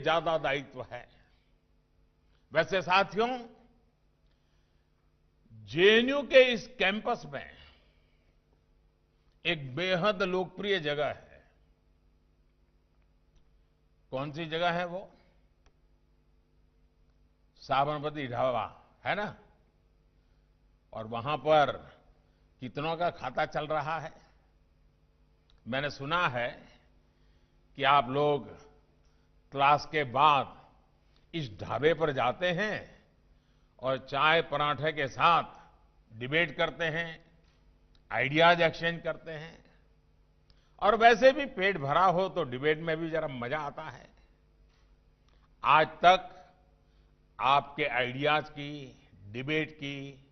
ज्यादा दायित्व है। वैसे साथियों, जेएनयू के इस कैंपस में एक बेहद लोकप्रिय जगह है। कौन सी जगह है वो? साबरमती ढाबा, है ना? और वहां पर कितनों का खाता चल रहा है? मैंने सुना है कि आप लोग क्लास के बाद इस ढाबे पर जाते हैं और चाय पराठे के साथ डिबेट करते हैं, आइडियाज एक्सचेंज करते हैं। और वैसे भी पेट भरा हो तो डिबेट में भी जरा मजा आता है। आज तक आपके आइडियाज की, डिबेट की,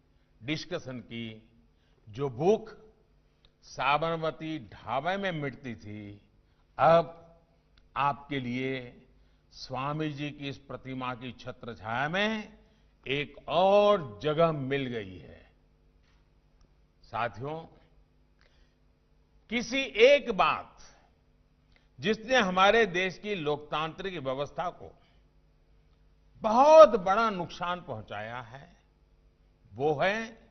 डिस्कशन की जो भूख साबरमती ढाबे में मिटती थी, अब आपके लिए स्वामी जी की इस प्रतिमा की छत्र छाया में एक और जगह मिल गई है। साथियों, किसी एक बात जिसने हमारे देश की लोकतांत्रिक व्यवस्था को बहुत बड़ा नुकसान पहुंचाया है, वो है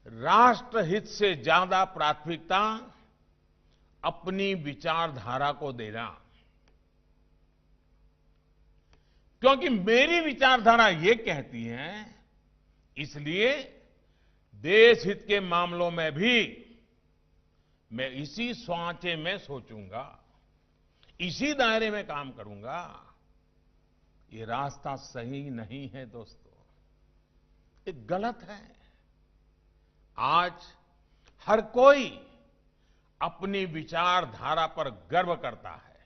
राष्ट्रहित से ज्यादा प्राथमिकता अपनी विचारधारा को देना। क्योंकि मेरी विचारधारा ये कहती है, इसलिए देश हित के मामलों में भी मैं इसी सांचे में सोचूंगा, इसी दायरे में काम करूंगा। ये रास्ता सही नहीं है दोस्तों, ये गलत है। आज हर कोई अपनी विचारधारा पर गर्व करता है,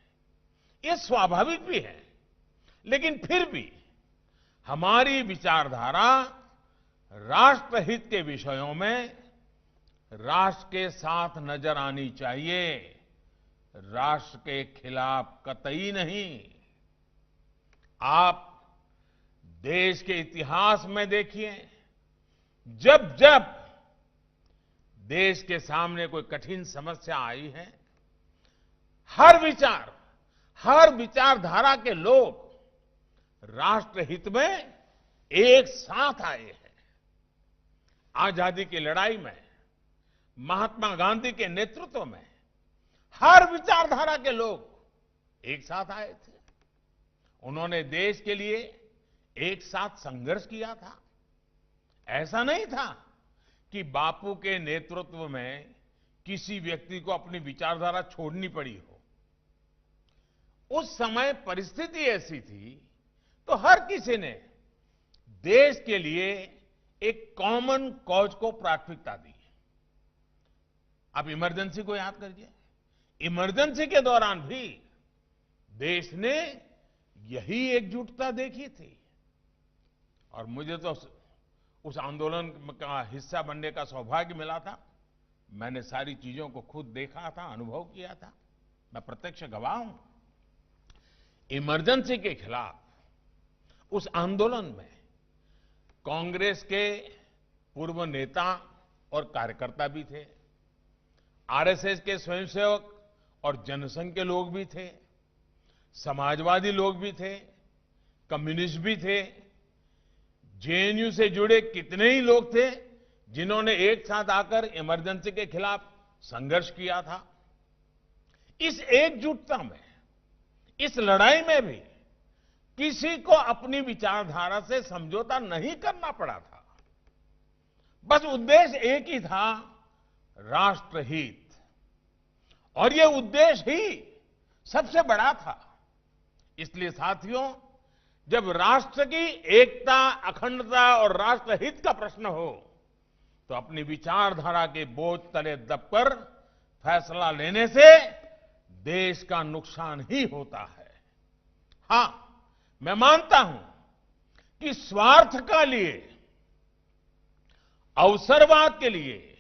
ये स्वाभाविक भी है। लेकिन फिर भी हमारी विचारधारा राष्ट्रहित के विषयों में राष्ट्र के साथ नजर आनी चाहिए, राष्ट्र के खिलाफ कतई नहीं। आप देश के इतिहास में देखिए, जब जब देश के सामने कोई कठिन समस्या आई है, हर विचारधारा के लोग राष्ट्रहित में एक साथ आए हैं। आजादी की लड़ाई में महात्मा गांधी के नेतृत्व में हर विचारधारा के लोग एक साथ आए थे। उन्होंने देश के लिए एक साथ संघर्ष किया था। ऐसा नहीं था कि बापू के नेतृत्व में किसी व्यक्ति को अपनी विचारधारा छोड़नी पड़ी हो। उस समय परिस्थिति ऐसी थी तो हर किसी ने देश के लिए एक कॉमन कॉज को प्राथमिकता दी। आप इमरजेंसी को याद करिए, इमरजेंसी के दौरान भी देश ने यही एकजुटता देखी थी। और मुझे तो उस आंदोलन का हिस्सा बनने का सौभाग्य मिला था। मैंने सारी चीजों को खुद देखा था, अनुभव किया था, मैं प्रत्यक्ष गवाह हूं। इमरजेंसी के खिलाफ उस आंदोलन में कांग्रेस के पूर्व नेता और कार्यकर्ता भी थे, आरएसएस के स्वयंसेवक और जनसंघ के लोग भी थे, समाजवादी लोग भी थे, कम्युनिस्ट भी थे, जेएनयू से जुड़े कितने ही लोग थे जिन्होंने एक साथ आकर इमरजेंसी के खिलाफ संघर्ष किया था। इस एकजुटता में, इस लड़ाई में भी किसी को अपनी विचारधारा से समझौता नहीं करना पड़ा था। बस उद्देश्य एक ही था, राष्ट्रहित। और ये उद्देश्य ही सबसे बड़ा था। इसलिए साथियों, जब राष्ट्र की एकता, अखंडता और राष्ट्रहित का प्रश्न हो तो अपनी विचारधारा के बोझ तले दबकर फैसला लेने से देश का नुकसान ही होता है। हां, मैं मानता हूं कि स्वार्थ का लिए, अवसरवाद के लिए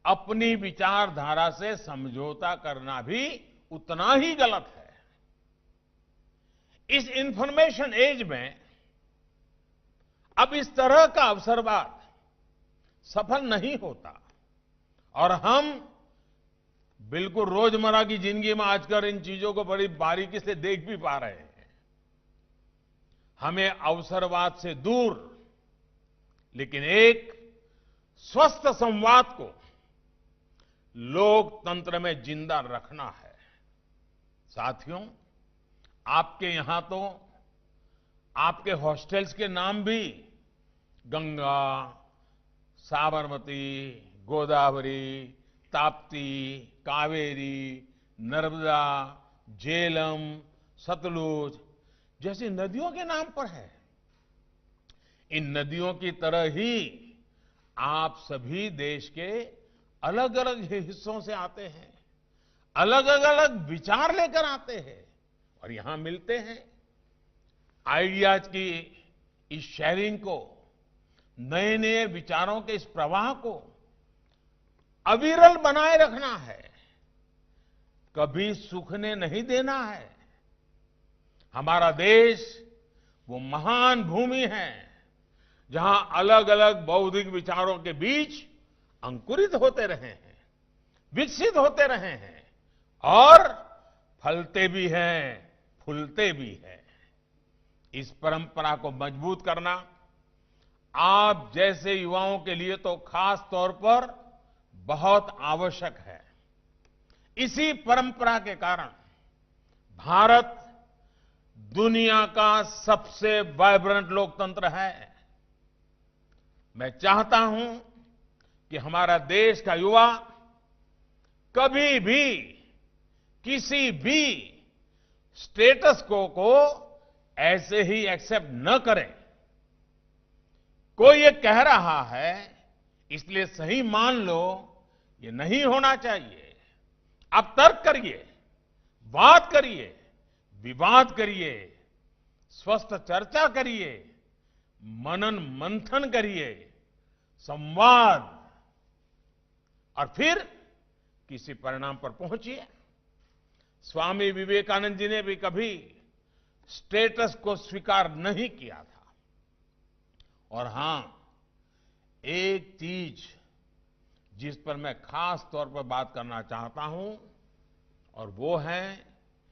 अपनी विचारधारा से समझौता करना भी उतना ही गलत है। इस इंफॉर्मेशन एज में अब इस तरह का अवसरवाद सफल नहीं होता और हम बिल्कुल रोजमर्रा की जिंदगी में आजकल इन चीजों को बड़ी बारीकी से देख भी पा रहे हैं। हमें अवसरवाद से दूर लेकिन एक स्वस्थ संवाद को लोकतंत्र में जिंदा रखना है। साथियों, आपके यहां तो आपके हॉस्टल्स के नाम भी गंगा, साबरमती, गोदावरी, ताप्ती, कावेरी, नर्मदा, झेलम, सतलुज जैसी नदियों के नाम पर है। इन नदियों की तरह ही आप सभी देश के अलग अलग हिस्सों से आते हैं, अलग अलग विचार लेकर आते हैं और यहां मिलते हैं। आइडियाज की इस शेयरिंग को, नए नए विचारों के इस प्रवाह को अविरल बनाए रखना है, कभी सूखने नहीं देना है। हमारा देश वो महान भूमि है जहां अलग अलग बौद्धिक विचारों के बीच अंकुरित होते रहे हैं, विकसित होते रहे हैं और फलते भी हैं, फूलते भी हैं। इस परंपरा को मजबूत करना आप जैसे युवाओं के लिए तो खास तौर पर बहुत आवश्यक है। इसी परंपरा के कारण भारत दुनिया का सबसे वाइब्रेंट लोकतंत्र है। मैं चाहता हूं कि हमारा देश का युवा कभी भी किसी भी स्टेटस को ऐसे ही एक्सेप्ट न करें। कोई ये कह रहा है इसलिए सही मान लो, ये नहीं होना चाहिए। आप तर्क करिए, बात करिए, विवाद करिए, स्वस्थ चर्चा करिए, मनन मंथन करिए, संवाद, और फिर किसी परिणाम पर पहुंचिए। स्वामी विवेकानंद जी ने भी कभी स्टेटस को स्वीकार नहीं किया था। और हां, एक चीज जिस पर मैं खास तौर पर बात करना चाहता हूं और वो है